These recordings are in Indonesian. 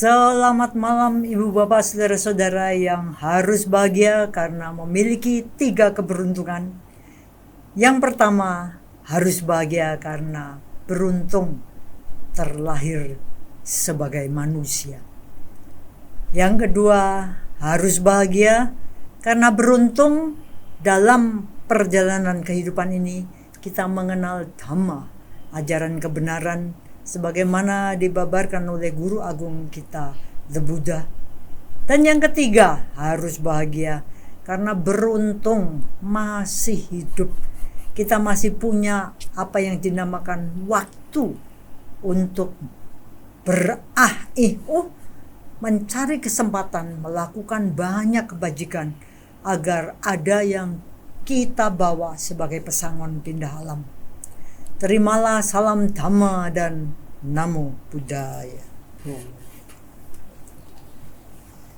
Selamat malam Ibu Bapak Saudara-saudara yang harus bahagia karena memiliki 3 keberuntungan. Yang pertama, harus bahagia karena beruntung terlahir sebagai manusia. Yang kedua, harus bahagia karena beruntung dalam perjalanan kehidupan ini kita mengenal Dhamma, ajaran kebenaran sebagaimana dibabarkan oleh guru agung kita, The Buddha. Dan yang ketiga, harus bahagia karena beruntung masih hidup. Kita masih punya apa yang dinamakan waktu untuk mencari kesempatan melakukan banyak kebajikan agar ada yang kita bawa sebagai pesangon pindah alam. Terimalah salam Dhamma dan Namo Buddhaya.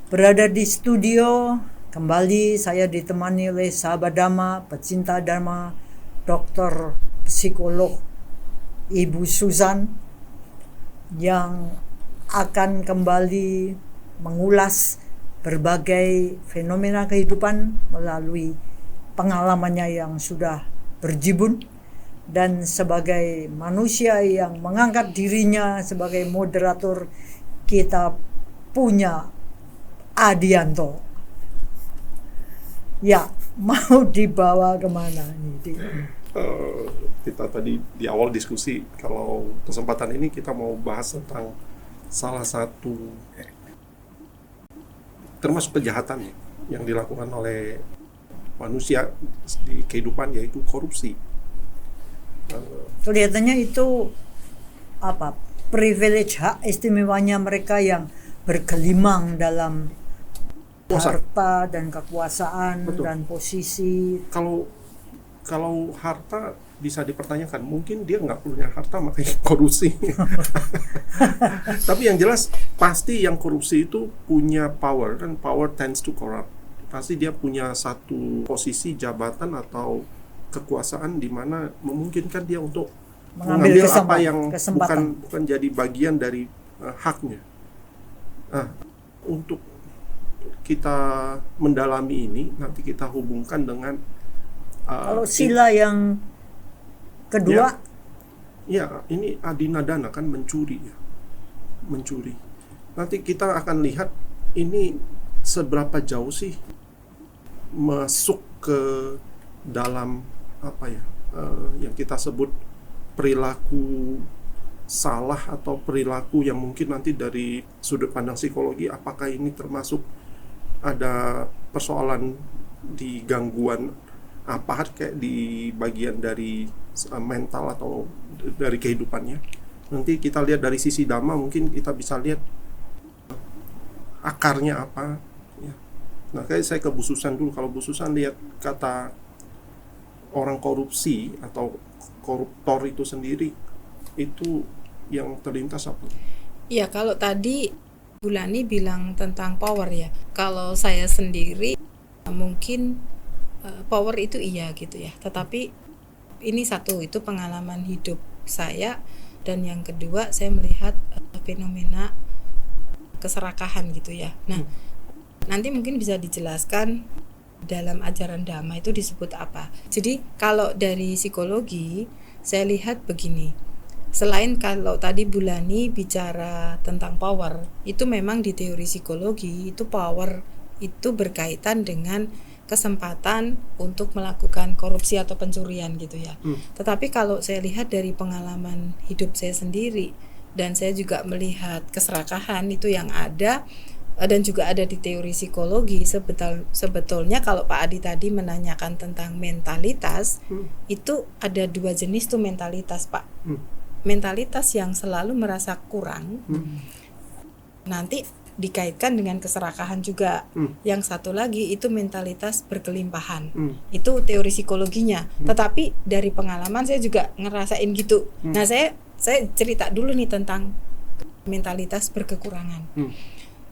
Berada di studio, kembali saya ditemani oleh sahabat Dhamma, pecinta Dhamma, dokter psikolog Ibu Susan yang akan kembali mengulas berbagai fenomena kehidupan melalui pengalamannya yang sudah berjibun. Dan sebagai manusia yang mengangkat dirinya sebagai moderator, kita punya Adianto. Ya, mau dibawa kemana ini? Kita tadi di awal diskusi, kalau kesempatan ini kita mau bahas tentang salah satu termasuk kejahatan yang dilakukan oleh manusia di kehidupan, yaitu korupsi. Kelihatannya itu privilege, hak istimewanya mereka yang bergelimang dalam harta dan kekuasaan. Betul. Dan posisi. Kalau harta bisa dipertanyakan, mungkin dia nggak punya harta makanya korupsi. Tapi yang jelas pasti yang korupsi itu punya power, dan power tends to corrupt. Pasti dia punya satu posisi jabatan atau kekuasaan di mana memungkinkan dia untuk mengambil apa yang bukan jadi bagian dari haknya. Untuk kita mendalami ini, nanti kita hubungkan dengan kalau sila yang kedua, ya ini adinadana kan mencuri. Nanti kita akan lihat ini seberapa jauh sih masuk ke dalam yang kita sebut perilaku salah atau perilaku yang mungkin nanti dari sudut pandang psikologi, apakah ini termasuk ada persoalan di gangguan apa kayak di bagian dari mental atau dari kehidupannya. Nanti kita lihat dari sisi Dhamma, mungkin kita bisa lihat akarnya apa ya. Nah, kayak saya ke Bu Susan dulu. Kalau Bu Susan lihat kata orang korupsi atau koruptor itu sendiri, itu yang terlintas apa? Ya, kalau tadi Bulani bilang tentang power ya. Kalau saya sendiri mungkin power itu iya gitu ya. Tetapi ini satu, itu pengalaman hidup saya, dan yang kedua saya melihat fenomena keserakahan gitu ya. Nah, nanti mungkin bisa dijelaskan dalam ajaran Dhamma itu disebut apa. Jadi kalau dari psikologi saya lihat begini, selain kalau tadi Bulani bicara tentang power, itu memang di teori psikologi itu power itu berkaitan dengan kesempatan untuk melakukan korupsi atau pencurian gitu ya. Tetapi kalau saya lihat dari pengalaman hidup saya sendiri, dan saya juga melihat keserakahan itu yang ada dan juga ada di teori psikologi, sebetulnya kalau Pak Adi tadi menanyakan tentang mentalitas, itu ada 2 jenis tuh mentalitas Pak. mentalitas yang selalu merasa kurang nanti dikaitkan dengan keserakahan juga. Yang satu lagi itu mentalitas berkelimpahan. Itu teori psikologinya. Tetapi dari pengalaman saya juga ngerasain gitu. Nah, saya cerita dulu nih tentang mentalitas berkekurangan.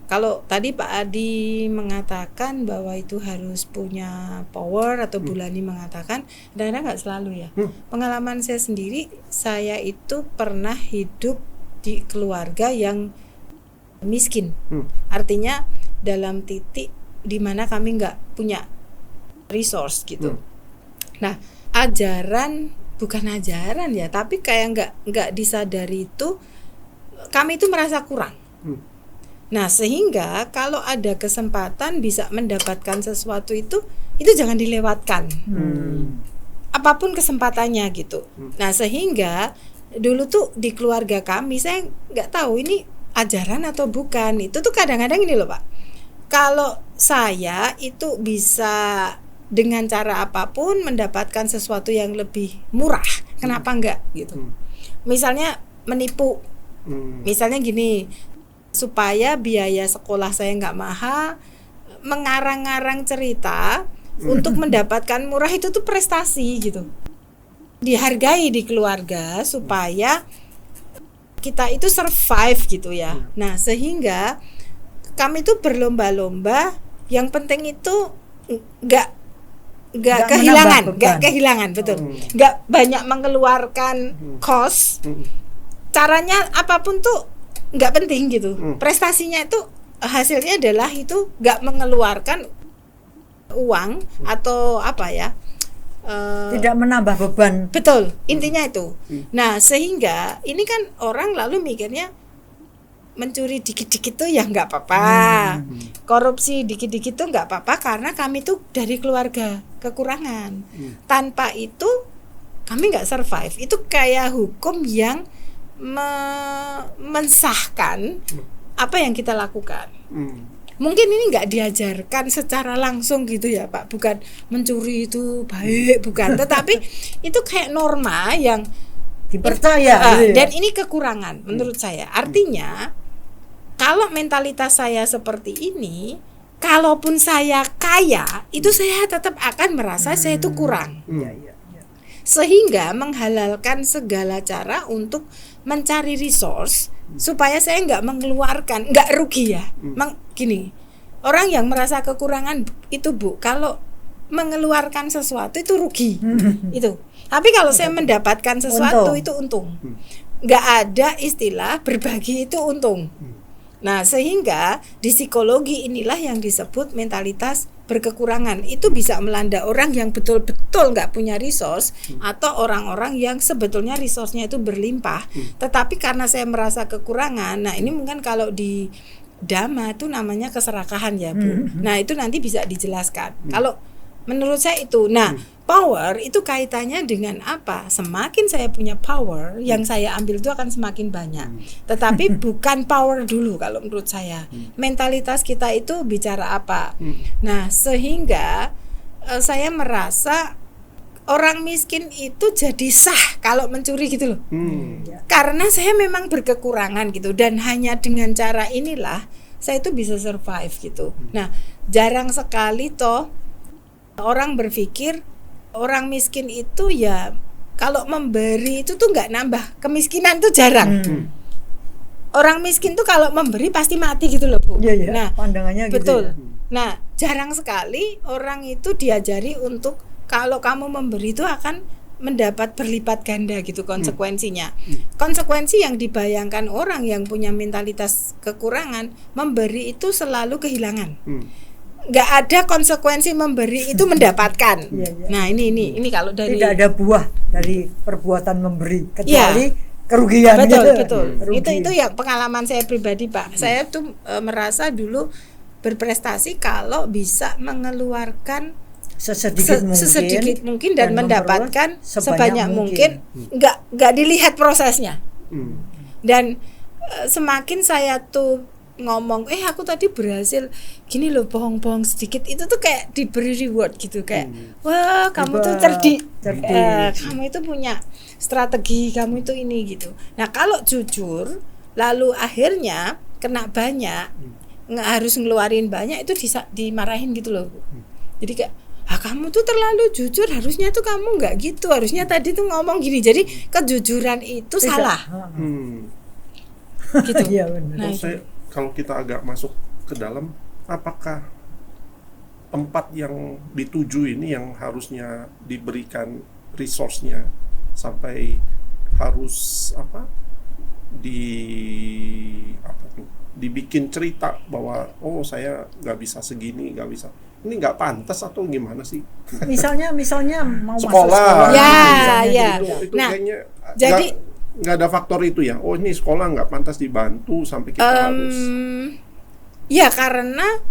Kalau tadi Pak Adi mengatakan bahwa itu harus punya power, atau Bu Lani mengatakan, kadang-kadang nggak selalu ya. Pengalaman saya sendiri, saya itu pernah hidup di keluarga yang miskin. Artinya dalam titik di mana kami nggak punya resource gitu. Nah, bukan ajaran ya, tapi kayak nggak disadari itu kami itu merasa kurang. Nah, sehingga kalau ada kesempatan bisa mendapatkan sesuatu itu jangan dilewatkan. Apapun kesempatannya gitu. Nah, sehingga dulu tuh di keluarga kami, saya nggak tahu ini ajaran atau bukan. Itu tuh kadang-kadang ini loh Pak. Kalau saya itu bisa dengan cara apapun mendapatkan sesuatu yang lebih murah, kenapa enggak gitu. Misalnya menipu. Misalnya gini, supaya biaya sekolah saya nggak mahal, mengarang-arang cerita untuk mendapatkan murah itu tuh prestasi gitu. Dihargai di keluarga supaya kita itu survive gitu ya. Nah, sehingga kami itu berlomba-lomba, yang penting itu nggak kehilangan, betul. Nggak banyak mengeluarkan cost. Caranya apapun tuh nggak penting gitu. Prestasinya itu hasilnya adalah itu nggak mengeluarkan uang atau apa ya, tidak menambah beban. betul, intinya itu. Nah, sehingga ini kan orang lalu mikirnya mencuri dikit-dikit tuh ya nggak apa-apa, korupsi dikit-dikit tuh nggak apa-apa, karena kami tuh dari keluarga kekurangan. Tanpa itu kami nggak survive. Itu kayak hukum yang mensahkan apa yang kita lakukan. Mungkin ini nggak diajarkan secara langsung gitu ya Pak, bukan mencuri itu baik, bukan, tetapi itu kayak norma yang Dipercaya gitu ya. dan ini kekurangan menurut saya. Artinya kalau mentalitas saya seperti ini, kalaupun saya kaya, itu saya tetap akan merasa saya itu kurang. Sehingga menghalalkan segala cara untuk mencari resource supaya saya nggak mengeluarkan, nggak rugi ya. Gini, orang yang merasa kekurangan itu Bu, kalau mengeluarkan sesuatu itu rugi. Itu. Tapi kalau saya mendapatkan sesuatu itu untung. Nggak ada istilah berbagi itu untung. Nah, sehingga di psikologi inilah yang disebut mentalitas berkekurangan. Itu bisa melanda orang yang betul-betul nggak punya resource, atau orang-orang yang sebetulnya resource-nya itu berlimpah, tetapi karena saya merasa kekurangan. Nah, ini mungkin kalau di Dhamma itu namanya keserakahan ya Bu. Nah, itu nanti bisa dijelaskan. Kalau menurut saya itu. Nah, power itu kaitannya dengan apa? Semakin saya punya power, yang saya ambil itu akan semakin banyak. Tetapi bukan power dulu kalau menurut saya. Mentalitas kita itu bicara apa? Nah, sehingga saya merasa orang miskin itu jadi sah kalau mencuri gitu loh. Karena saya memang berkekurangan gitu, dan hanya dengan cara inilah saya itu bisa survive gitu. Nah, jarang sekali toh orang berpikir orang miskin itu ya kalau memberi itu tuh nggak nambah kemiskinan, tuh jarang. Orang miskin tuh kalau memberi pasti mati gitu loh Bu. Nah, pandangannya betul. gitu ya. Nah, jarang sekali orang itu diajari untuk kalau kamu memberi itu akan mendapat berlipat ganda gitu konsekuensinya. Konsekuensi yang dibayangkan orang yang punya mentalitas kekurangan, memberi itu selalu kehilangan. Nggak ada konsekuensi memberi itu mendapatkan. Nah, ini kalau dari tidak ada buah dari perbuatan memberi kecuali kerugian. Betul. Rugi. Itu yang pengalaman saya pribadi Pak. Saya tuh merasa dulu berprestasi kalau bisa mengeluarkan sesedikit mungkin dan mendapatkan sebanyak mungkin. Nggak dilihat prosesnya. Dan semakin saya tuh ngomong aku tadi berhasil gini loh, bohong-bohong sedikit, itu tuh kayak diberi reward gitu, kayak wah kamu tuh cerdik. Kamu itu punya strategi, kamu itu ini gitu. Nah kalau jujur lalu akhirnya kena banyak, nggak harus ngeluarin banyak, itu dimarahin gitu loh Bu. Jadi kayak kamu tuh terlalu jujur, harusnya tuh kamu nggak gitu, harusnya tadi tuh ngomong gini. Jadi kejujuran itu salah gitu. Iya benar. Nah, Kalau kita agak masuk ke dalam, apakah tempat yang dituju ini yang harusnya diberikan resource-nya sampai harus dibikin cerita bahwa saya nggak bisa segini, nggak bisa, ini nggak pantas atau gimana sih? Misalnya mau masuk Sekolah. sekolah. Ya, misalnya ya. Itu Nah, kayaknya jadi nggak ada faktor itu ya. Ini sekolah nggak pantas dibantu sampai kita harus. Ya karena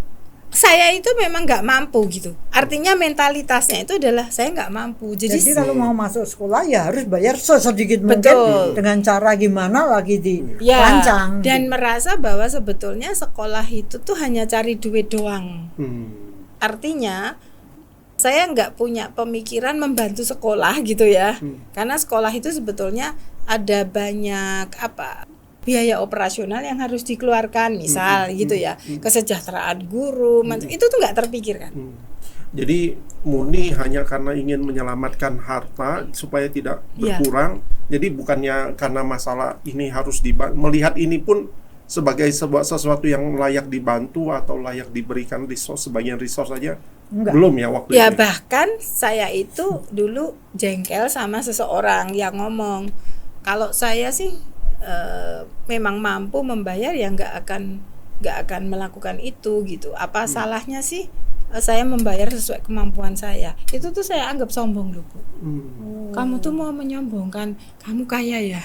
saya itu memang nggak mampu gitu. Artinya mentalitasnya itu adalah saya nggak mampu. Jadi Jadi kalau mau masuk sekolah ya harus bayar sedikit mungkin Betul. dengan cara gimana lagi ya, dirancang. dan merasa bahwa sebetulnya sekolah itu tuh hanya cari duit doang. Artinya saya nggak punya pemikiran membantu sekolah gitu ya, karena sekolah itu sebetulnya ada banyak biaya operasional yang harus dikeluarkan, misal gitu ya, kesejahteraan guru, itu tuh nggak terpikirkan. Jadi murni hanya karena ingin menyelamatkan harta supaya tidak berkurang. Jadi bukannya karena masalah ini harus melihat ini pun sebagai sesuatu yang layak dibantu atau layak diberikan resource, sebagian resource saja. Enggak. Belum ya waktu Ya itu. bahkan saya itu dulu jengkel sama seseorang yang ngomong, kalau saya sih memang mampu membayar ya nggak akan melakukan itu gitu. Apa salahnya sih saya membayar sesuai kemampuan saya? Itu tuh saya anggap sombong loh Bu. Kamu tuh mau menyombongkan kamu kaya ya.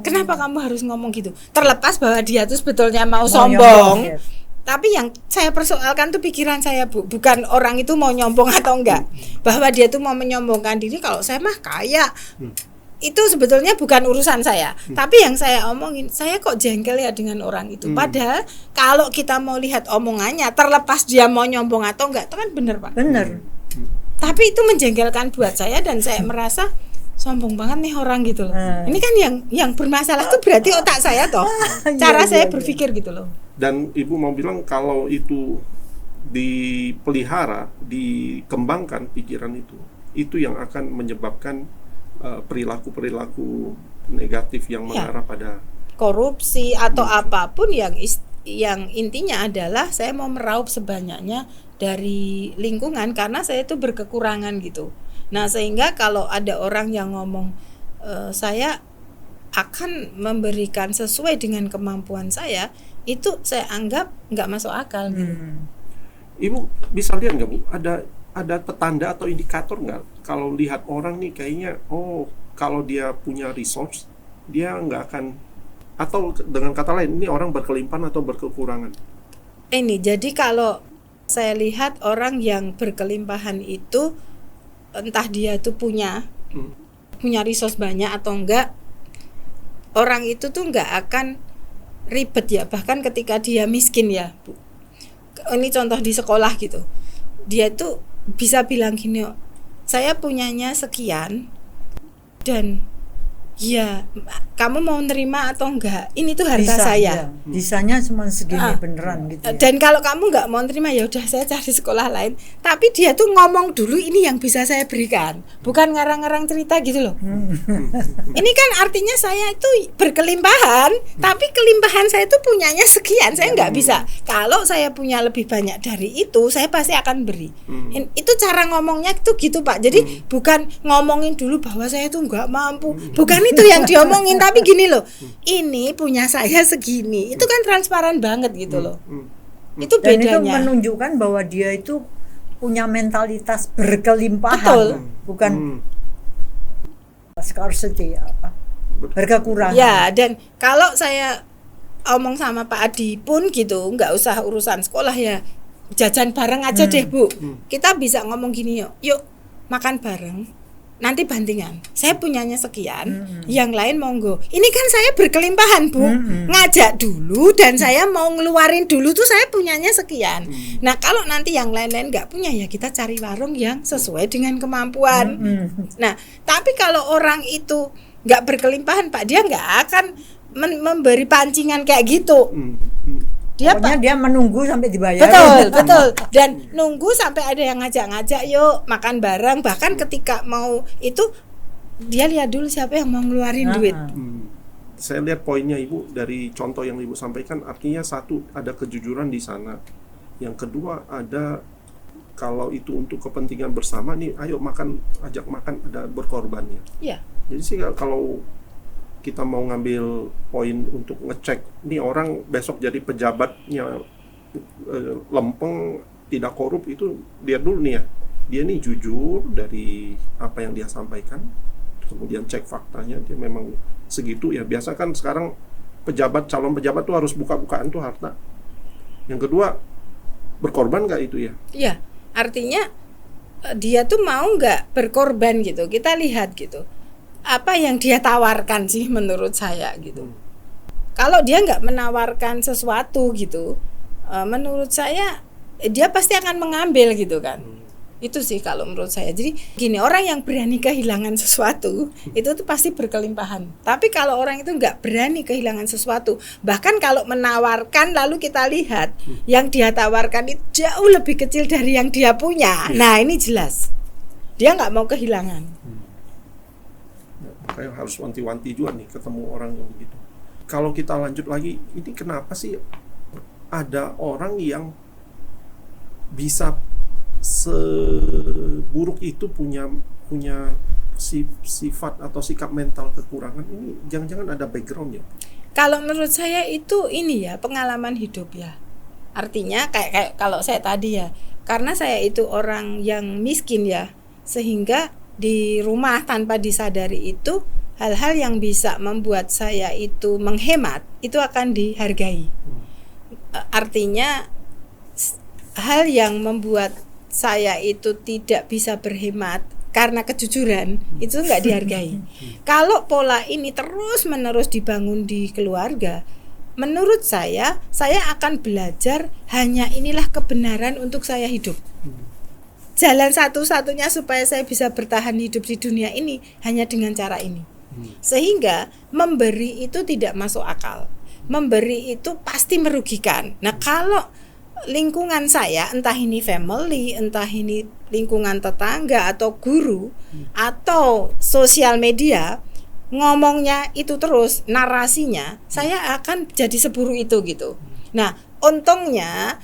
Kenapa kamu harus ngomong gitu? Terlepas bahwa dia tuh sebetulnya mau sombong. nyombong, yes. Tapi yang saya persoalkan tuh pikiran saya Bu, bukan orang itu mau nyombong atau enggak. Bahwa dia tuh mau menyombongkan diri, kalau saya mah kaya. Itu sebetulnya bukan urusan saya. Tapi yang saya omongin, saya kok jengkel ya dengan orang itu. Padahal kalau kita mau lihat omongannya, terlepas dia mau nyombong atau enggak, itu kan benar Pak. Bener. Tapi itu menjengkelkan buat saya, dan saya merasa sombong banget nih orang gitu loh. Ini kan yang bermasalah tuh berarti otak saya toh. Cara saya berpikir gitu loh. Dan Ibu mau bilang kalau itu dipelihara, dikembangkan pikiran itu yang akan menyebabkan perilaku-perilaku negatif yang mengarah pada korupsi atau apapun yang intinya adalah saya mau meraup sebanyaknya dari lingkungan karena saya itu berkekurangan gitu. Nah sehingga kalau ada orang yang ngomong saya akan memberikan sesuai dengan kemampuan saya, itu saya anggap nggak masuk akal gitu. Ibu bisa lihat nggak Bu, ada petanda atau indikator nggak kalau lihat orang nih kayaknya kalau dia punya resource dia nggak akan, atau dengan kata lain ini orang berkelimpahan atau berkekurangan? Ini jadi kalau saya lihat orang yang berkelimpahan itu entah dia tuh punya resource banyak atau enggak, orang itu tuh nggak akan ribet ya, bahkan ketika dia miskin ya Bu. Ini contoh di sekolah gitu, dia tuh bisa bilang gini, saya punyanya sekian dan ya kamu mau nerima atau enggak, ini tuh harta saya. Bisanya cuma segini beneran gitu ya. Dan kalau kamu nggak mau terima ya udah saya cari sekolah lain. Tapi dia tuh ngomong dulu ini yang bisa saya berikan, bukan ngarang-ngarang cerita gitu loh. Ini kan artinya saya itu berkelimpahan, tapi kelimpahan saya itu punyanya sekian, saya nggak bisa. Kalau saya punya lebih banyak dari itu, saya pasti akan beri. Itu cara ngomongnya tuh gitu Pak. Jadi bukan ngomongin dulu bahwa saya tuh nggak mampu, bukan itu yang diomongin, tapi gini loh, ini punya saya segini, itu kan transparan banget gitu loh. Itu Dan itu bedanya. menunjukkan bahwa dia itu punya mentalitas berkelimpahan. Betul. Bukan scarcity berkekurangan. Ya, dan kalau saya omong sama Pak Adi pun gitu, nggak usah urusan sekolah ya, jajan bareng aja deh Bu. Kita bisa ngomong gini, yuk makan bareng. nanti bantingan. Saya punyanya sekian, yang lain monggo. Ini kan saya berkelimpahan, Bu. Ngajak dulu dan saya mau ngeluarin dulu tuh saya punyanya sekian. Nah, kalau nanti yang lain-lain nggak punya ya kita cari warung yang sesuai dengan kemampuan. Nah, tapi kalau orang itu nggak berkelimpahan, Pak, dia nggak akan memberi pancingan kayak gitu. Pokoknya dia menunggu sampai dibayar. Betul. Dan nunggu sampai ada yang ngajak-ngajak, yuk makan bareng. Bahkan ketika mau itu dia lihat dulu siapa yang mau ngeluarin duit. Saya lihat poinnya Ibu dari contoh yang Ibu sampaikan, artinya satu, ada kejujuran di sana. Yang kedua, ada kalau itu untuk kepentingan bersama nih, ayo makan, ajak makan, ada berkorbannya. Iya. Jadi sih kalau kita mau ngambil poin untuk ngecek nih orang besok jadi pejabatnya lempeng, tidak korup, itu lihat dulu nih ya, dia nih jujur dari apa yang dia sampaikan, kemudian cek faktanya dia memang segitu ya. Biasa kan sekarang calon pejabat tuh harus buka-bukaan tuh harta. Yang kedua, berkorban nggak itu ya? Iya, artinya dia tuh mau nggak berkorban gitu. Kita lihat gitu, apa yang dia tawarkan sih menurut saya gitu. Kalau dia nggak menawarkan sesuatu gitu, menurut saya dia pasti akan mengambil gitu kan. Itu sih kalau menurut saya. Jadi gini, orang yang berani kehilangan sesuatu itu tuh pasti berkelimpahan. Tapi kalau orang itu nggak berani kehilangan sesuatu, bahkan kalau menawarkan lalu kita lihat yang dia tawarkan itu jauh lebih kecil dari yang dia punya. Nah, ini jelas dia nggak mau kehilangan. Makanya harus wanti-wanti juga nih ketemu orang yang begitu. Kalau kita lanjut lagi, ini kenapa sih ada orang yang bisa seburuk itu punya sifat atau sikap mental kekurangan? Ini jangan-jangan ada backgroundnya? Kalau menurut saya itu ini ya, pengalaman hidup ya. Artinya kayak kalau saya tadi ya, karena saya itu orang yang miskin ya, sehingga di rumah tanpa disadari itu hal-hal yang bisa membuat saya itu menghemat itu akan dihargai. Artinya hal yang membuat saya itu tidak bisa berhemat karena kejujuran itu nggak dihargai. Kalau pola ini terus-menerus dibangun di keluarga, menurut saya akan belajar hanya inilah kebenaran untuk saya hidup. Jalan satu-satunya supaya saya bisa bertahan hidup di dunia ini hanya dengan cara ini. Sehingga memberi itu tidak masuk akal. Memberi itu pasti merugikan. Nah, kalau lingkungan saya, entah ini family, entah ini lingkungan tetangga atau guru atau sosial media, ngomongnya itu terus, narasinya, saya akan jadi seburuk itu gitu. Nah, untungnya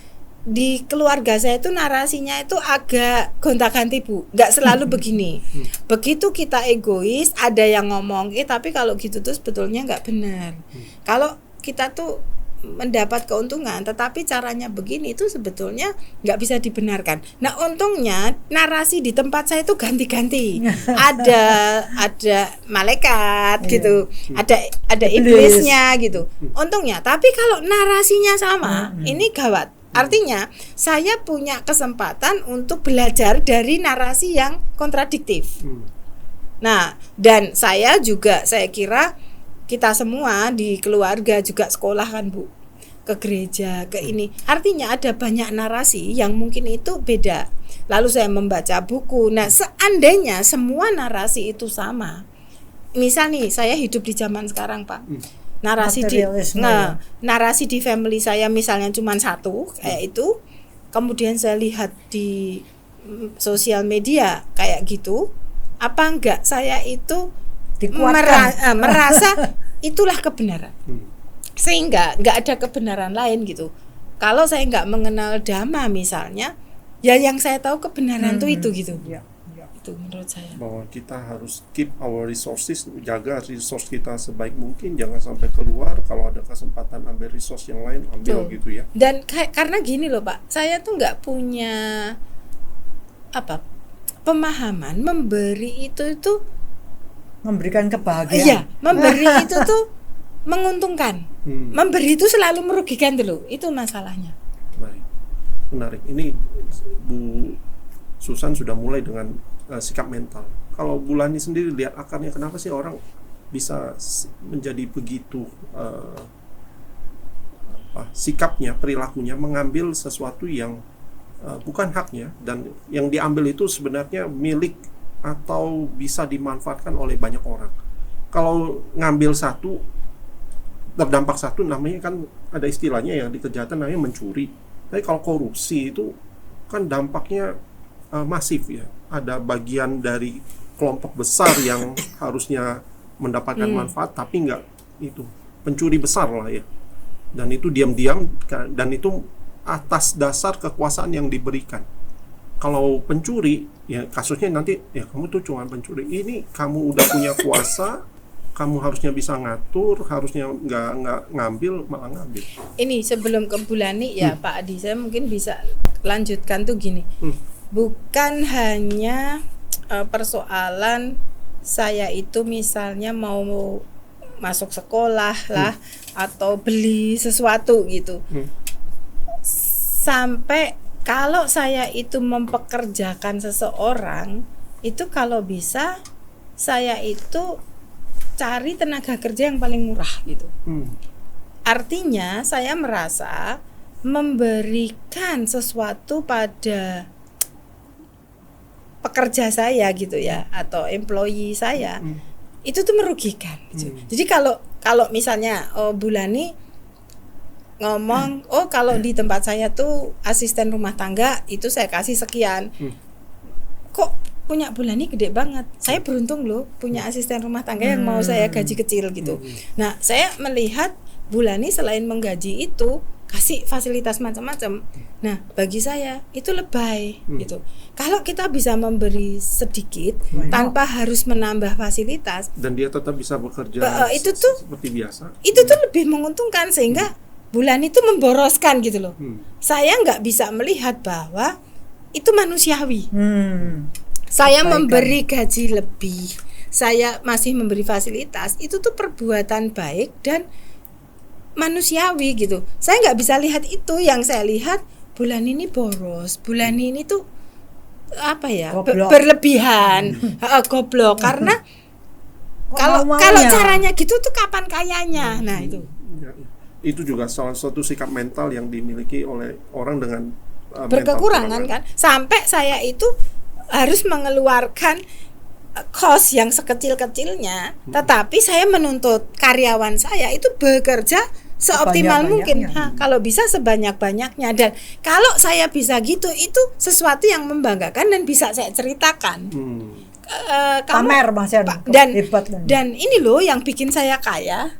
di keluarga saya itu narasinya itu agak gonta-ganti, Bu, nggak selalu begini. Begitu kita egois, ada yang ngomong, tapi kalau gitu tuh sebetulnya nggak benar. Kalau kita tuh mendapat keuntungan, tetapi caranya begini itu sebetulnya nggak bisa dibenarkan. Nah, untungnya narasi di tempat saya itu ganti-ganti. ada malaikat gitu, ada iblisnya gitu. Untungnya, tapi kalau narasinya sama, ini gawat. Artinya saya punya kesempatan untuk belajar dari narasi yang kontradiktif. Nah, dan saya kira kita semua di keluarga juga sekolah kan, Bu, ke gereja, ke ini. Artinya ada banyak narasi yang mungkin itu beda. Lalu saya membaca buku. Nah, seandainya semua narasi itu sama. Misal nih, saya hidup di zaman sekarang, Pak. Narasi di family saya misalnya cuma satu kayak itu. Kemudian saya lihat di sosial media kayak gitu. Apa enggak saya itu merasa itulah kebenaran, sehingga nggak ada kebenaran lain gitu. Kalau saya nggak mengenal dhamma misalnya, ya yang saya tahu kebenaran itu gitu. Itu menurut saya. Bahwa kita harus keep our resources, jaga resource kita sebaik mungkin, jangan sampai keluar. Kalau ada kesempatan ambil resource yang lain, ambil gitu ya. Dan karena gini loh, Pak, saya tuh nggak punya pemahaman memberi itu memberikan kebahagiaan. Iya, memberi itu tuh menguntungkan. Memberi itu selalu merugikan dulu. Itu masalahnya. Baik. Menarik. Ini Bu Susan sudah mulai dengan sikap mental. kalau Bulani sendiri lihat akarnya, kenapa sih orang bisa menjadi begitu sikapnya, perilakunya mengambil sesuatu yang bukan haknya, dan yang diambil itu sebenarnya milik atau bisa dimanfaatkan oleh banyak orang. Kalau ngambil satu, terdampak satu, namanya kan ada istilahnya yang di kejahatan namanya mencuri. Tapi kalau korupsi itu kan dampaknya masif ya. Ada bagian dari kelompok besar yang harusnya mendapatkan manfaat, tapi nggak, itu pencuri besar lah ya. Dan itu diam-diam, dan itu atas dasar kekuasaan yang diberikan. Kalau pencuri, ya kasusnya nanti, ya kamu tuh cuma pencuri. Ini kamu udah punya kuasa, kamu harusnya bisa ngatur, harusnya nggak ngambil, malah ngambil. Ini sebelum ke Bulani ya Pak Adi, saya mungkin bisa lanjutkan tuh gini. Bukan hanya persoalan saya itu misalnya mau masuk sekolah lah atau beli sesuatu gitu. Sampai kalau saya itu mempekerjakan seseorang, itu kalau bisa saya itu cari tenaga kerja yang paling murah gitu. Artinya saya merasa memberikan sesuatu pada pekerja saya gitu ya, atau employee saya, itu tuh merugikan gitu. Jadi kalau misalnya Bulani ngomong, kalau di tempat saya tuh asisten rumah tangga itu saya kasih sekian. Kok punya Bulani gede banget? Saya beruntung loh punya asisten rumah tangga yang mau saya gaji kecil gitu. Nah, saya melihat Bulani selain menggaji itu kasih fasilitas macam-macam. Nah, bagi saya itu lebay gitu. Kalau kita bisa memberi sedikit tanpa harus menambah fasilitas, dan dia tetap bisa bekerja itu tuh seperti biasa, itu tuh lebih menguntungkan, sehingga Bulani itu memboroskan gitu loh. Saya nggak bisa melihat bahwa itu manusiawi. Saya memberi gaji lebih, saya masih memberi fasilitas, itu tuh perbuatan baik dan manusiawi gitu. Saya nggak bisa lihat itu. Yang saya lihat, Bulani ini boros, Bulani ini tuh apa ya, berlebihan, goblok. Karena kalau caranya gitu tuh kapan kayanya? Nah itu juga salah satu sikap mental yang dimiliki oleh orang dengan berkekurangan kan. Sampai saya itu harus mengeluarkan cost yang sekecil-kecilnya, tetapi saya menuntut karyawan saya itu bekerja seoptimal mungkin. Kalau bisa sebanyak-banyaknya. Dan kalau saya bisa gitu, itu sesuatu yang membanggakan dan bisa saya ceritakan. Pamer Mas Yan, dan ini loh yang bikin saya kaya.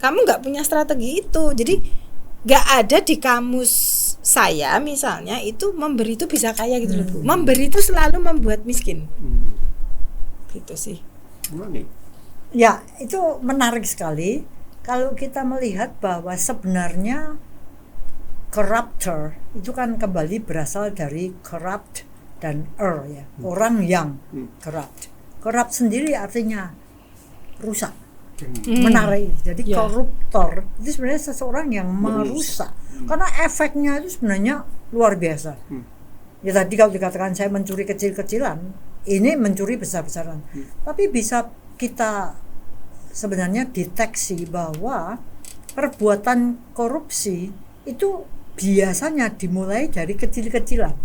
Kamu nggak punya strategi itu. Jadi nggak ada di kamus saya misalnya itu memberi itu bisa kaya gitu loh Bu. Memberi itu selalu membuat miskin. Gitu sih. Ya, itu menarik sekali kalau kita melihat bahwa sebenarnya corruptor itu kan kembali berasal dari corrupt dan ya, orang yang corrupt. Corrupt sendiri artinya rusak. Menarik. Jadi koruptor itu sebenarnya seseorang yang merusak. Karena efeknya itu sebenarnya luar biasa. Ya tadi kalau dikatakan saya mencuri kecil-kecilan, ini mencuri besar-besaran. Tapi bisa kita sebenarnya deteksi bahwa perbuatan korupsi itu biasanya dimulai dari kecil-kecilan.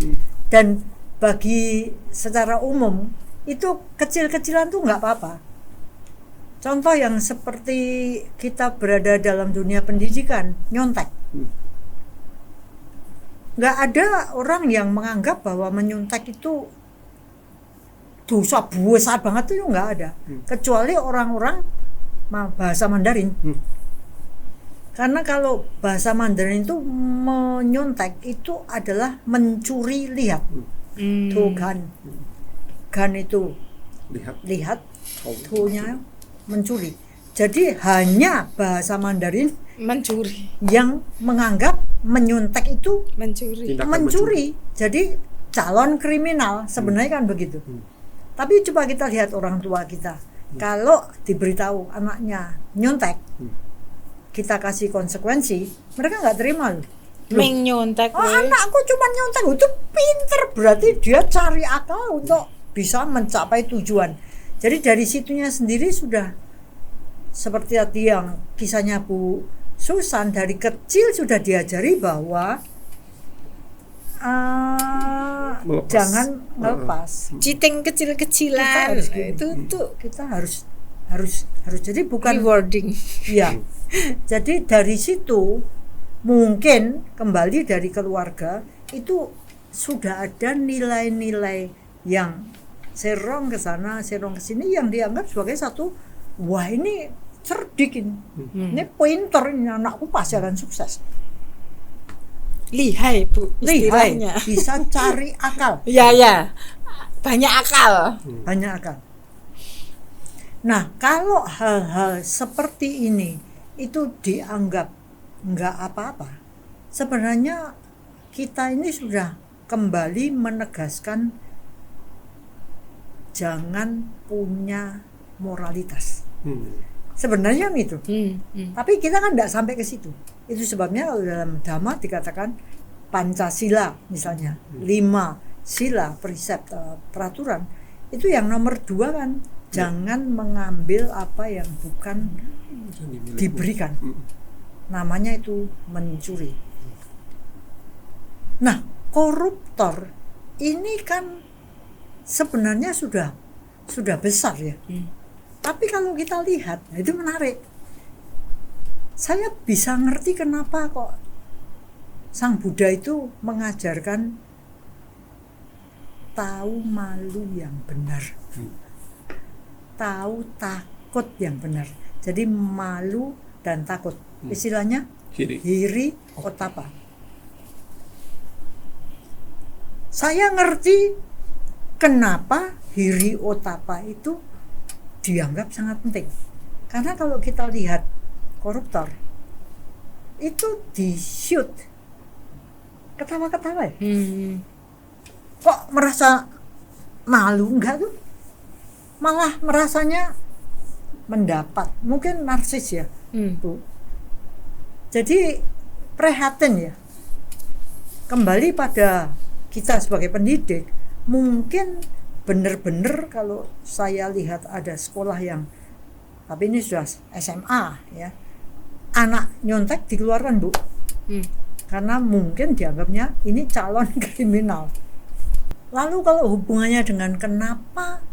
Dan bagi secara umum itu kecil-kecilan tuh nggak apa-apa. Contoh yang seperti kita berada dalam dunia pendidikan, nyontek. Nggak ada orang yang menganggap bahwa menyontek itu dosa besar banget, itu nggak ada. Kecuali orang-orang bahasa Mandarin. Karena kalau bahasa Mandarin itu menyontek itu adalah mencuri lihat. Tuh gan itu lihat, tuh-nya mencuri. Jadi hanya bahasa Mandarin mencuri yang menganggap menyontek itu mencuri. Jadi calon kriminal sebenarnya kan begitu. Tapi coba kita lihat orang tua kita. Kalau diberitahu anaknya nyontek, kita kasih konsekuensi, mereka nggak terima loh. Nyontek. Anakku cuma nyontek, itu pinter, berarti dia cari akal untuk bisa mencapai tujuan. Jadi dari situnya sendiri sudah seperti tadi yang kisahnya Bu Susan, dari kecil sudah diajari bahwa Melepas. jangan melepas. Cheating kecil-kecilan Kita harus gini. itu tuh Kita harus jadi bukan rewarding. ya. Jadi dari situ mungkin kembali dari keluarga itu sudah ada nilai-nilai yang serong ke sana, serong ke sini, yang dianggap sebagai satu, wah ini cerdik ini pinter, ini anakku pasti akan sukses. Lihai Bu Lihai, istilahnya. bisa cari akal, Ya, banyak akal. banyak akal. Nah, kalau hal-hal seperti ini itu dianggap nggak apa-apa, sebenarnya kita ini sudah kembali menegaskan jangan punya moralitas. Sebenarnya itu. Tapi kita kan tidak sampai ke situ. Itu sebabnya kalau dalam Dhamma dikatakan Pancasila misalnya, 5 sila, prinsip, peraturan. Itu yang nomor 2 kan, jangan mengambil apa yang bukan diberikan. Namanya itu mencuri. Nah, koruptor ini kan sebenarnya sudah besar ya. Tapi kalau kita lihat, nah itu menarik. Saya bisa ngerti kenapa kok Sang Buddha itu mengajarkan tahu malu yang benar, tahu takut yang benar. Jadi malu dan takut. Istilahnya hiri otapa. Saya ngerti kenapa hiri otapa itu dianggap sangat penting. Karena kalau kita lihat koruptor itu di-shoot ketawa-ketawa ya. Kok merasa malu? Enggak tuh, malah merasanya mendapat, mungkin narsis ya Bu. Jadi prihatin ya. Kembali pada kita sebagai pendidik, mungkin benar-benar kalau saya lihat ada sekolah yang, tapi ini sudah SMA ya, anak nyontek dikeluarkan Bu, karena mungkin dianggapnya ini calon kriminal. Lalu kalau hubungannya dengan kenapa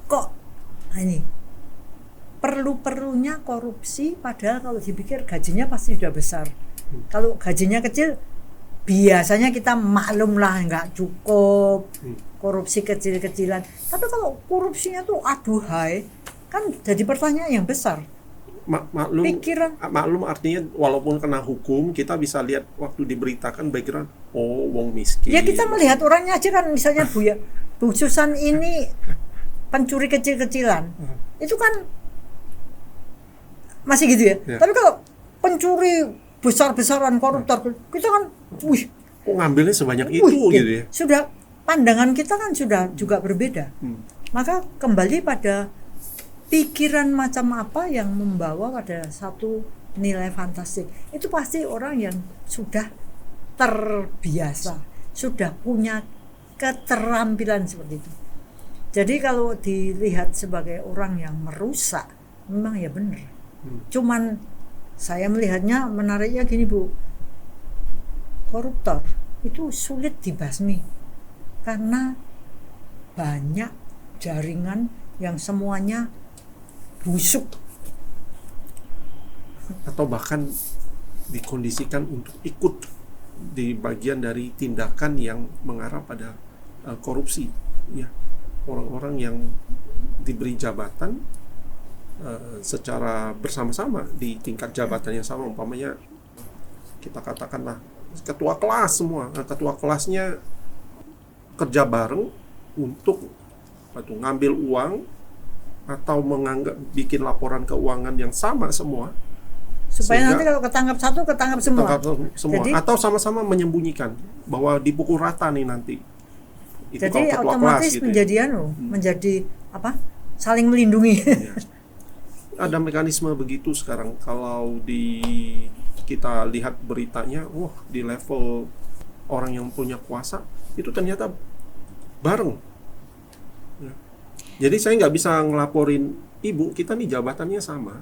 kok ini perlunya korupsi, padahal kalau dipikir gajinya pasti sudah besar. Kalau gajinya kecil biasanya kita maklum lah nggak cukup, korupsi kecil-kecilan. Tapi kalau korupsinya tuh aduhai, kan jadi pertanyaan yang besar. Maklum artinya walaupun kena hukum, kita bisa lihat waktu diberitakan background, oh wong miskin. Ya kita melihat orangnya aja kan, misalnya Bu Susan ini pencuri kecil-kecilan, itu kan masih gitu ya. Tapi kalau pencuri besar-besaran, koruptor, kita kan kok ngambilnya sebanyak itu gitu ya. Sudah pandangan kita kan sudah juga berbeda. Maka kembali pada pikiran macam apa yang membawa pada satu nilai fantastik. Itu pasti orang yang sudah terbiasa, sudah punya keterampilan seperti itu. Jadi kalau dilihat sebagai orang yang merusak, memang ya benar. Cuman saya melihatnya menariknya gini Bu, koruptor itu sulit dibasmi karena banyak jaringan yang semuanya busuk, atau bahkan dikondisikan untuk ikut di bagian dari tindakan yang mengarah pada korupsi ya. Orang-orang yang diberi jabatan secara bersama-sama di tingkat jabatan yang sama, umpamanya kita katakanlah ketua kelas semua, ketua kelasnya kerja bareng untuk ngambil uang atau bikin laporan keuangan yang sama semua, supaya nanti kalau ketangkap satu ketangkap semua. Jadi, atau sama-sama menyembunyikan bahwa dipukul rata nih nanti. Itu jadi otomatis gitu menjadi menjadi apa? Saling melindungi. Ya. Ada mekanisme begitu sekarang. Kalau kita lihat beritanya, di level orang yang punya kuasa itu ternyata bareng. Ya. Jadi saya nggak bisa ngelaporin ibu, kita nih jabatannya sama.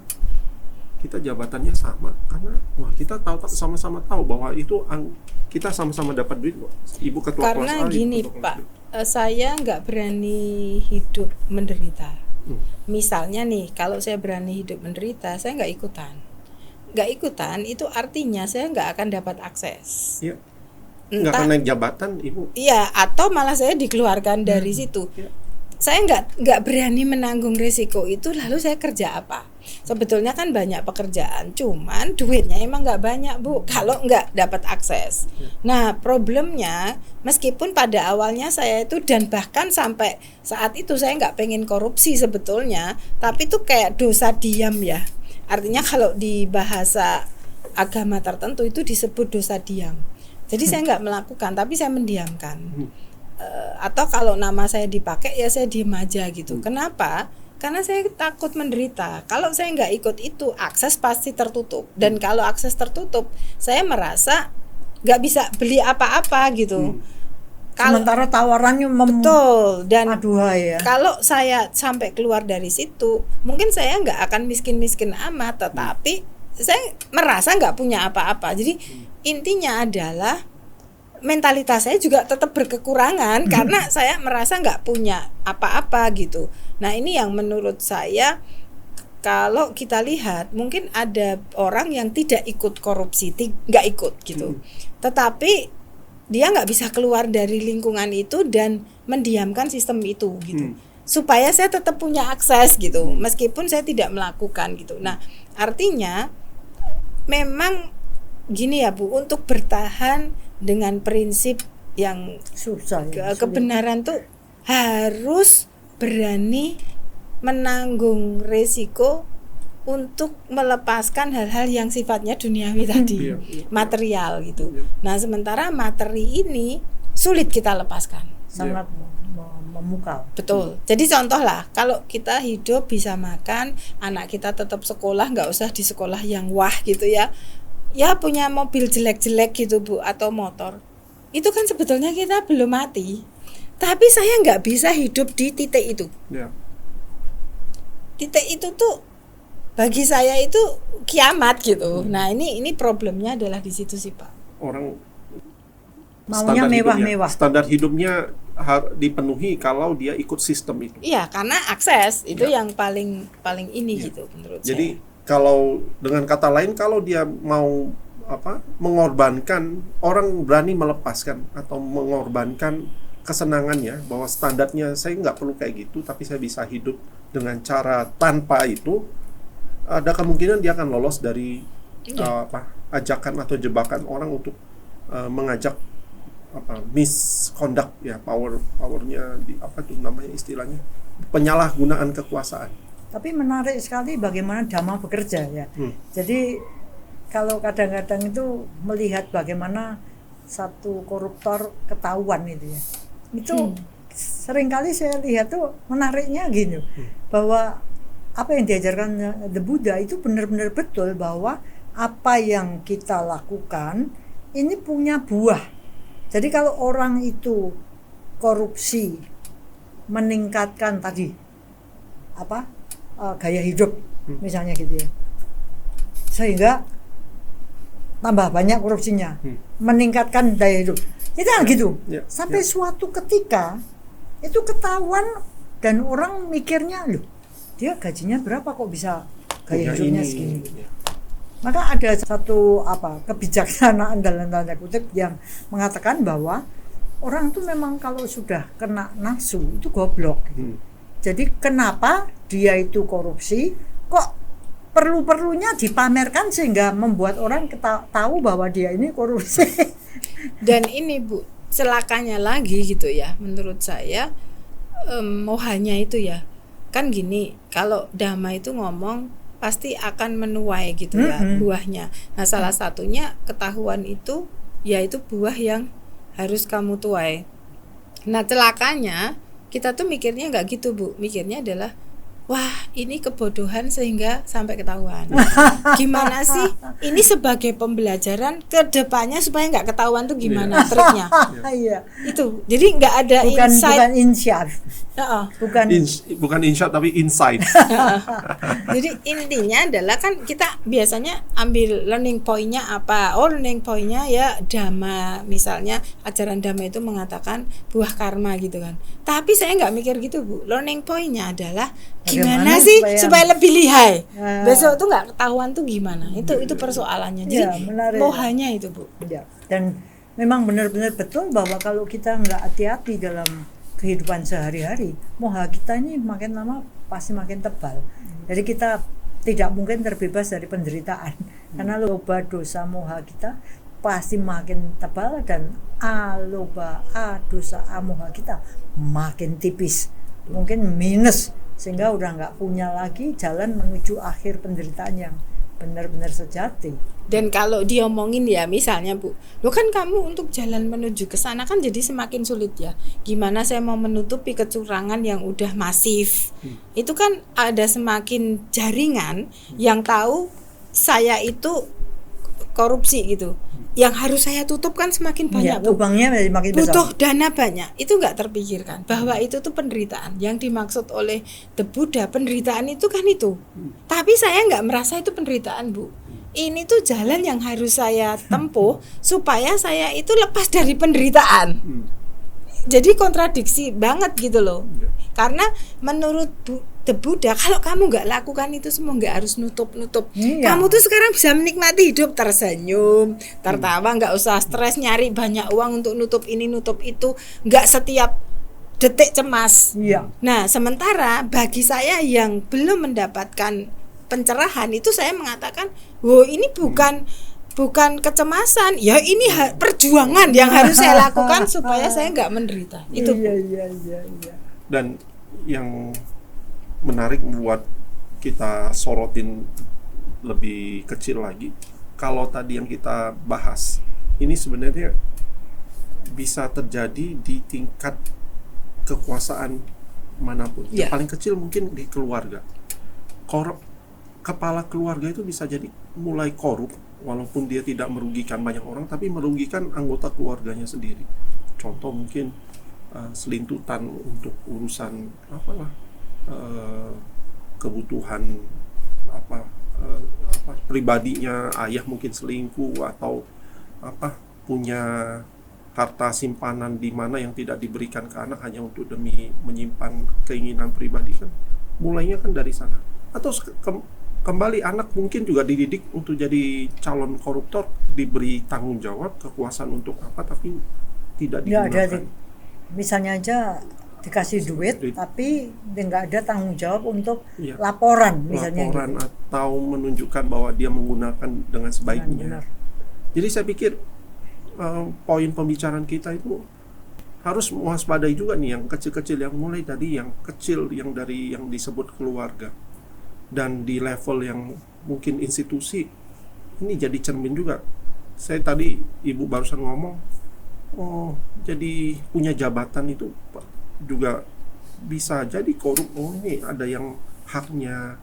Kita jabatannya sama karena wah kita tahu sama-sama tahu bahwa itu kita sama-sama dapat duit kok. Ibu ketua kelas A. Karena gini ketua kelas Pak, B. saya nggak berani hidup menderita. Misalnya nih, kalau saya berani hidup menderita, saya nggak ikutan. Nggak ikutan itu artinya saya nggak akan dapat akses. Iya. Nggak akan naik jabatan ibu. Iya, atau malah saya dikeluarkan dari situ. Iya. Saya nggak berani menanggung risiko itu, lalu saya kerja apa? Sebetulnya kan banyak pekerjaan, cuman duitnya emang nggak banyak Bu, kalau nggak dapat akses. Nah problemnya, meskipun pada awalnya saya itu dan bahkan sampai saat itu saya nggak pengen korupsi sebetulnya, tapi itu kayak dosa diam ya. Artinya kalau di bahasa agama tertentu itu disebut dosa diam. Jadi saya nggak melakukan, tapi saya mendiamkan. Atau kalau nama saya dipakai ya saya diem aja gitu. Kenapa? Karena saya takut menderita. Kalau saya nggak ikut itu, akses pasti tertutup. Dan kalau akses tertutup, saya merasa nggak bisa beli apa-apa gitu. Sementara tawarannya betul. Dan aduhai ya. kalau saya sampai keluar dari situ, mungkin saya nggak akan miskin-miskin amat, tetapi saya merasa nggak punya apa-apa. Jadi intinya adalah mentalitas saya juga tetap berkekurangan karena saya merasa nggak punya apa-apa gitu. Nah ini yang menurut saya kalau kita lihat mungkin ada orang yang tidak ikut korupsi, nggak ikut gitu. Tetapi dia nggak bisa keluar dari lingkungan itu dan mendiamkan sistem itu gitu. Supaya saya tetap punya akses gitu, meskipun saya tidak melakukan gitu. Nah artinya memang gini ya Bu, untuk bertahan dengan prinsip yang susah ya, kebenaran tuh harus berani menanggung resiko untuk melepaskan hal-hal yang sifatnya duniawi tadi, material gitu. Nah sementara materi ini sulit kita lepaskan, sangat memukau. Betul. Jadi contoh lah, kalau kita hidup bisa makan, anak kita tetap sekolah, nggak usah di sekolah yang wah gitu ya. Ya punya mobil jelek-jelek gitu Bu, atau motor. Itu kan sebetulnya kita belum mati. Tapi saya nggak bisa hidup di titik itu. Titik itu tuh bagi saya itu kiamat gitu. Nah ini problemnya adalah di situ sih Pak. Orang maunya mewah-mewah. Standar hidupnya dipenuhi kalau dia ikut sistem itu. Iya, karena akses itu yang paling ini gitu menurut saya. Jadi kalau dengan kata lain, kalau dia mau mengorbankan, orang berani melepaskan atau mengorbankan kesenangannya, bahwa standarnya saya nggak perlu kayak gitu, tapi saya bisa hidup dengan cara tanpa itu, ada kemungkinan dia akan lolos dari ajakan atau jebakan orang untuk mengajak misconduct ya, powernya di namanya istilahnya, penyalahgunaan kekuasaan. Tapi menarik sekali bagaimana Dhamma bekerja ya. Jadi kalau kadang-kadang itu melihat bagaimana satu koruptor ketahuan itu ya. Itu seringkali saya lihat tuh menariknya gini, bahwa apa yang diajarkan The Buddha itu benar-benar betul, bahwa apa yang kita lakukan ini punya buah. Jadi kalau orang itu korupsi meningkatkan tadi gaya hidup misalnya gitu ya, sehingga tambah banyak korupsinya, meningkatkan daya hidup, itu kan gitu. Sampai suatu ketika itu ketahuan dan orang mikirnya, loh dia gajinya berapa kok bisa gaya hidupnya segini. Maka ada satu kebijaksanaan dalam tanda kutip yang mengatakan bahwa orang itu memang kalau sudah kena nafsu itu goblok. Jadi kenapa dia itu korupsi, kok perlu-perlunya dipamerkan sehingga membuat orang tahu bahwa dia ini korupsi. Dan ini Bu, celakanya lagi gitu ya, menurut saya mohanya itu ya, kan gini, kalau Dhamma itu ngomong pasti akan menuai gitu ya buahnya. Nah salah satunya ketahuan itu, yaitu buah yang harus kamu tuai. Nah celakanya kita tuh mikirnya nggak gitu Bu, mikirnya adalah wah ini kebodohan sehingga sampai ketahuan. Gimana sih? Ini sebagai pembelajaran ke depannya supaya nggak ketahuan tuh gimana triknya. Iya. Itu. Jadi nggak ada Bukan insight. insight. Heeh. Bukan Bukan insight tapi insight. Jadi intinya adalah kan kita biasanya ambil learning point-nya apa? Oh, learning point-nya ya Dhamma. Misalnya ajaran Dhamma itu mengatakan buah karma gitu kan. Tapi saya nggak mikir gitu, Bu. Learning point-nya adalah gimana Bagaimana sih supaya- supaya lebih lihai. Nah. Besok tuh nggak ketahuan tuh gimana. Itu persoalannya. Jadi Ya, menarik. mohanya itu, Bu. Ya, dan memang benar-benar betul bahwa kalau kita nggak hati-hati dalam kehidupan sehari-hari, moha kita ini makin lama pasti makin tebal. Jadi kita tidak mungkin terbebas dari penderitaan karena loba dosa moha kita pasti makin tebal dan dosa moha kita makin tipis, mungkin minus, sehingga udah nggak punya lagi jalan menuju akhir penderitaan yang benar-benar sejati. Dan kalau diomongin ya misalnya Bu, lo kan kamu untuk jalan menuju ke sana kan jadi semakin sulit ya. Gimana saya mau menutupi kecurangan yang udah masif? Itu kan ada semakin jaringan yang tahu saya itu korupsi gitu. Yang harus saya tutup kan semakin banyak Ya, Bu. lubangnya makin besar. Butuh dana banyak. Itu nggak terpikirkan bahwa itu tuh penderitaan. Yang dimaksud oleh The Buddha, penderitaan itu kan itu. Tapi saya nggak merasa itu penderitaan Bu. Ini tuh jalan yang harus saya tempuh supaya saya itu lepas dari penderitaan. Jadi kontradiksi banget gitu loh. Karena menurut The Buddha, kalau kamu nggak lakukan itu semua, nggak harus nutup-nutup. Iya. Kamu tuh sekarang bisa menikmati hidup, tersenyum, tertawa, nggak usah stres nyari banyak uang untuk nutup ini, nutup itu, nggak setiap detik cemas. Iya. Nah, sementara bagi saya yang belum mendapatkan pencerahan itu saya mengatakan, "Wow, ini bukan kecemasan. Ya ini perjuangan yang harus saya lakukan supaya saya nggak menderita." Itu. Iya. Dan yang menarik buat kita sorotin lebih kecil lagi, kalau tadi yang kita bahas ini sebenarnya bisa terjadi di tingkat kekuasaan manapun. Yang Ya. paling kecil mungkin di keluarga. Kepala keluarga itu bisa jadi mulai korup, walaupun dia tidak merugikan banyak orang, tapi merugikan anggota keluarganya sendiri. Contoh mungkin selintutan untuk urusan kebutuhan pribadinya, ayah mungkin selingkuh atau punya harta simpanan di mana yang tidak diberikan ke anak hanya untuk demi menyimpan keinginan pribadi, kan mulainya kan dari sana. Atau kembali anak mungkin juga dididik untuk jadi calon koruptor, diberi tanggung jawab kekuasaan untuk apa tapi tidak Ya, digunakan. misalnya aja dikasih duit tapi nggak ada tanggung jawab untuk Iya. laporan misalnya Laporan gitu. atau menunjukkan bahwa dia menggunakan dengan sebaiknya. Benar. Jadi saya pikir poin pembicaraan kita itu harus mewaspadai juga nih yang kecil-kecil, yang mulai tadi yang kecil, yang dari yang disebut keluarga, dan di level yang mungkin institusi ini jadi cermin juga. Saya tadi ibu barusan ngomong, jadi punya jabatan itu juga bisa jadi korup. Ini ada yang haknya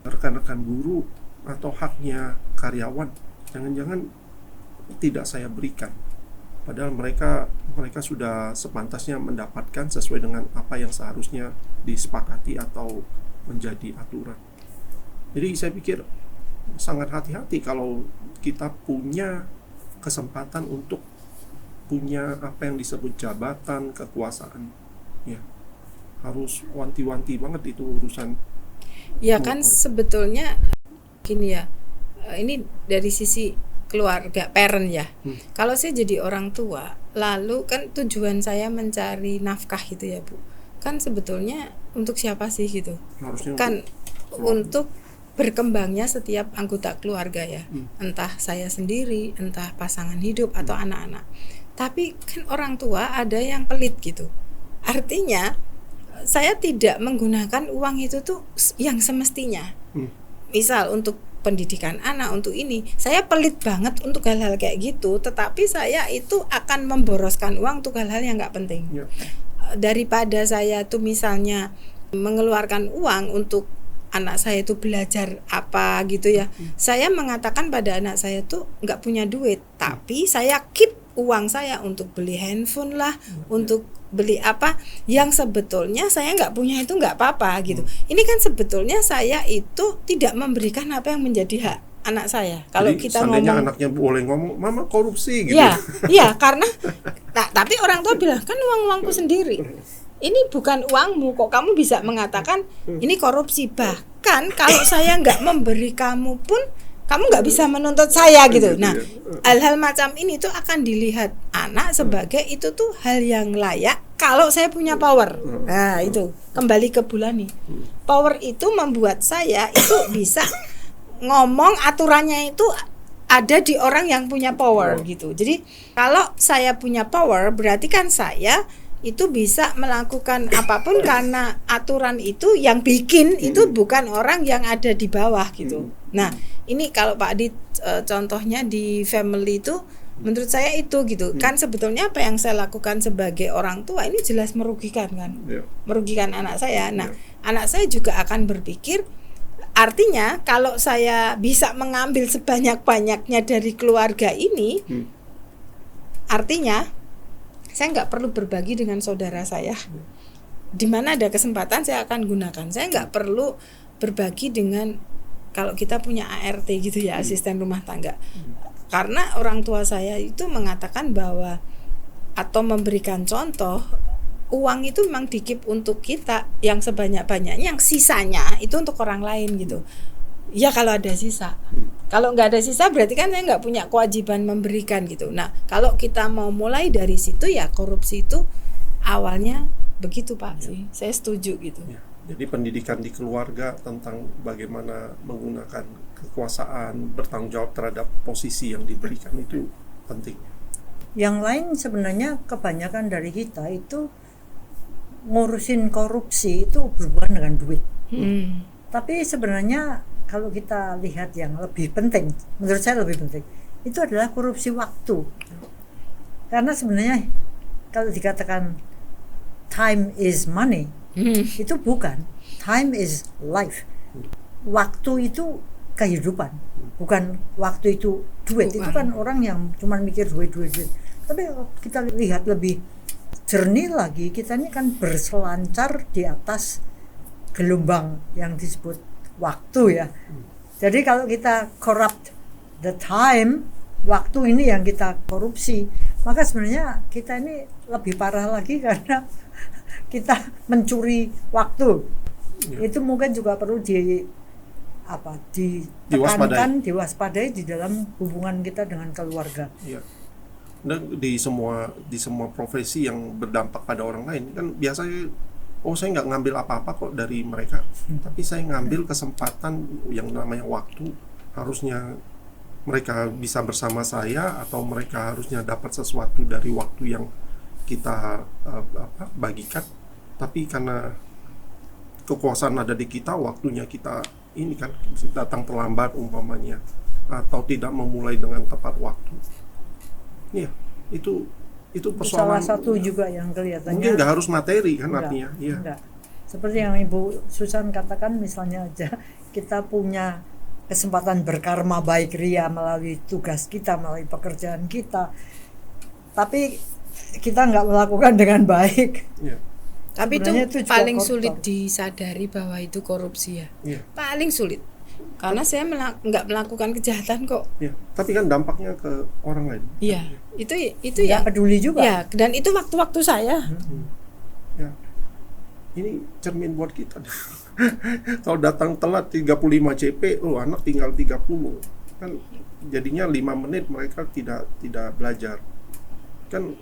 rekan-rekan guru atau haknya karyawan, jangan-jangan tidak saya berikan, padahal mereka sudah sepantasnya mendapatkan sesuai dengan apa yang seharusnya disepakati atau menjadi aturan. Jadi saya pikir sangat hati-hati kalau kita punya kesempatan untuk punya apa yang disebut jabatan, kekuasaan, ya harus wanti-wanti banget itu urusan. Ya kan sebetulnya gini ya, ini dari sisi keluarga, parent ya. Kalau saya jadi orang tua, lalu kan tujuan saya mencari nafkah gitu ya Bu, kan sebetulnya untuk siapa sih gitu? Harusnya Kan untuk berkembangnya setiap anggota keluarga ya, entah saya sendiri, entah pasangan hidup atau anak-anak. Tapi kan orang tua ada yang pelit gitu, artinya saya tidak menggunakan uang itu tuh yang semestinya. Misal untuk pendidikan anak, untuk ini saya pelit banget untuk hal-hal kayak gitu, tetapi saya itu akan memboroskan uang untuk hal-hal yang nggak penting. Ya. Daripada saya tuh misalnya mengeluarkan uang untuk anak saya itu belajar apa gitu ya. Saya mengatakan pada anak saya tuh nggak punya duit, tapi saya keep uang saya untuk beli handphone lah, untuk beli apa yang sebetulnya saya nggak punya itu nggak apa-apa gitu. Ini kan sebetulnya saya itu tidak memberikan apa yang menjadi hak anak saya. Kalau Jadi, kita seandainya ngomong, anaknya boleh ngomong, mama korupsi gitu. ya, iya karena tapi orang tua bilang kan uangku sendiri. Ini bukan uangmu, kok kamu bisa mengatakan ini korupsi. Bahkan kalau saya nggak memberi kamu pun kamu nggak bisa menuntut saya gitu. Nah, hal-hal macam ini tuh akan dilihat anak sebagai itu tuh hal yang layak kalau saya punya power. Nah, itu kembali ke Bulani. Power itu membuat saya itu bisa ngomong aturannya itu ada di orang yang punya power gitu. Jadi kalau saya punya power berarti kan saya itu bisa melakukan apapun karena aturan itu yang bikin itu bukan orang yang ada di bawah gitu. Nah, ini kalau Pak Adi contohnya di family itu menurut saya itu gitu. Kan sebetulnya apa yang saya lakukan sebagai orang tua ini jelas merugikan kan. Merugikan anak saya. Nah, anak saya juga akan berpikir artinya kalau saya bisa mengambil sebanyak-banyaknya dari keluarga ini artinya saya nggak perlu berbagi dengan saudara saya. Di mana ada kesempatan saya akan gunakan. Saya nggak perlu berbagi dengan kalau kita punya ART gitu ya, asisten rumah tangga. Karena orang tua saya itu mengatakan bahwa atau memberikan contoh uang itu memang dikip untuk kita yang sebanyak-banyaknya, yang sisanya itu untuk orang lain gitu. Ya kalau ada sisa. Kalau nggak ada sisa berarti kan saya nggak punya kewajiban memberikan gitu. Nah kalau kita mau mulai dari situ ya korupsi itu awalnya begitu Pak sih. Saya setuju gitu. Jadi pendidikan di keluarga tentang bagaimana menggunakan kekuasaan, bertanggung jawab terhadap posisi yang diberikan itu penting. Yang lain sebenarnya kebanyakan dari kita itu ngurusin korupsi itu berhubungan dengan duit. Tapi sebenarnya kalau kita lihat yang lebih penting, menurut saya lebih penting, itu adalah korupsi waktu. Karena sebenarnya kalau dikatakan time is money, itu bukan. Time is life. Waktu itu kehidupan, bukan waktu itu duit. Itu kan orang yang cuma mikir duit. Tapi kalau kita lihat lebih jernih lagi, kita ini kan berselancar di atas gelombang yang disebut waktu ya. Jadi kalau kita corrupt the time, waktu ini yang kita korupsi, maka sebenarnya kita ini lebih parah lagi karena kita mencuri waktu. Itu mungkin juga perlu ditekankan, diwaspadai di dalam hubungan kita dengan keluarga. Ya. Dan di semua profesi yang berdampak pada orang lain kan biasanya saya nggak ngambil apa-apa kok dari mereka, tapi saya ngambil kesempatan yang namanya waktu. Harusnya mereka bisa bersama saya atau mereka harusnya dapat sesuatu dari waktu yang kita bagikan. Tapi karena kekuasaan ada di kita, waktunya kita ini kan datang terlambat umpamanya, atau tidak memulai dengan tepat waktu. Iya, itu persoalan. Salah satu juga yang kelihatannya mungkin nggak harus materi kan artinya. Iya. Enggak. Seperti yang Ibu Susan katakan, misalnya aja kita punya kesempatan berkarma baik ria melalui tugas kita, melalui pekerjaan kita, tapi kita nggak melakukan dengan baik. Iya. Tapi itu paling sulit koruptor. disadari bahwa itu korupsi ya. Iya. Paling sulit. Karena saya nggak melakukan kejahatan kok. Iya. Tapi kan dampaknya ke orang lain. Iya. Itu Nggak ya. peduli juga. Ya, dan itu waktu-waktu saya. Ya. Ini cermin buat kita. Kalau datang telat 35 CP, anak tinggal 30. Kan jadinya 5 menit mereka tidak belajar. Kan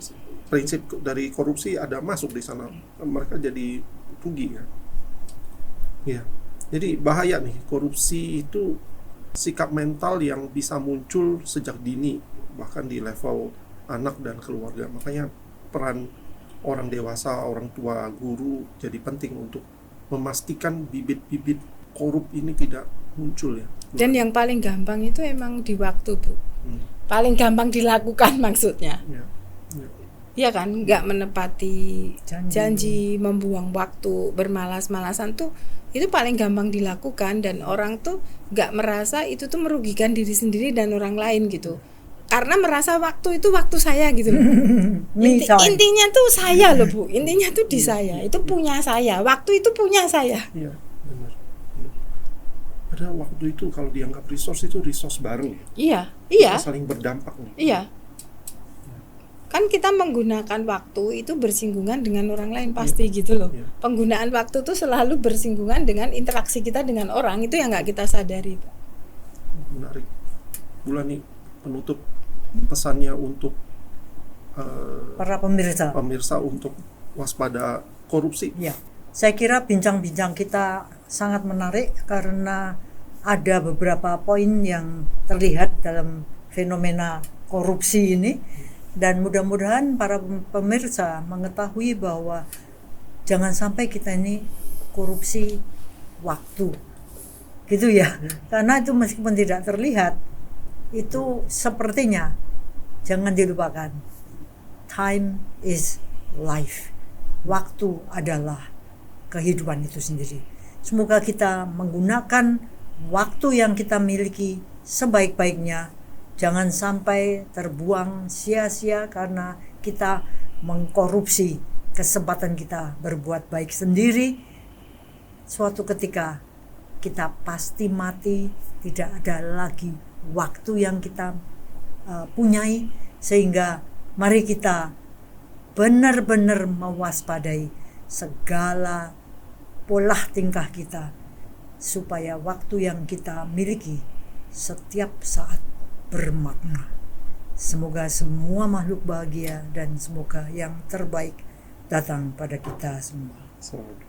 prinsip dari korupsi ada masuk di sana. Mereka jadi rugi ya. Iya. Jadi bahaya nih, korupsi itu sikap mental yang bisa muncul sejak dini, bahkan di level anak dan keluarga. Makanya peran orang dewasa, orang tua, guru jadi penting untuk memastikan bibit-bibit korup ini tidak muncul ya. Dan yang paling gampang itu emang di waktu, Bu. Paling gampang dilakukan maksudnya. Ya. Ya. ya kan, nggak menepati Janji. janji, membuang waktu, bermalas-malasan tuh itu paling gampang dilakukan, dan orang tuh nggak merasa itu tuh merugikan diri sendiri dan orang lain gitu, karena merasa waktu itu waktu saya gitu loh. Intinya tuh saya loh Bu, intinya tuh di saya, itu punya saya, waktu itu punya saya. Iya, benar. Padahal waktu itu kalau dianggap resource itu resource bareng ya. Iya, Kita saling berdampak nih. iya. Kan kita menggunakan waktu itu bersinggungan dengan orang lain pasti gitu loh. Iya. Penggunaan waktu itu selalu bersinggungan dengan interaksi kita dengan orang, itu yang nggak kita sadari. Menarik. Bulan nih penutup pesannya untuk Para pemirsa. pemirsa untuk waspada korupsi. Ya, saya kira bincang-bincang kita sangat menarik karena ada beberapa poin yang terlihat dalam fenomena korupsi ini, dan mudah-mudahan para pemirsa mengetahui bahwa jangan sampai kita ini korupsi waktu, gitu ya. Karena itu meskipun tidak terlihat, itu sepertinya jangan dilupakan. Time is life. Waktu adalah kehidupan itu sendiri. Semoga kita menggunakan waktu yang kita miliki sebaik-baiknya. Jangan sampai terbuang sia-sia karena kita mengkorupsi kesempatan kita berbuat baik sendiri. Suatu ketika kita pasti mati, tidak ada lagi waktu yang kita punyai, sehingga mari kita benar-benar mewaspadai segala pola tingkah kita supaya waktu yang kita miliki setiap saat bermakna. Semoga semua makhluk bahagia dan semoga yang terbaik datang pada kita semua. Selamat.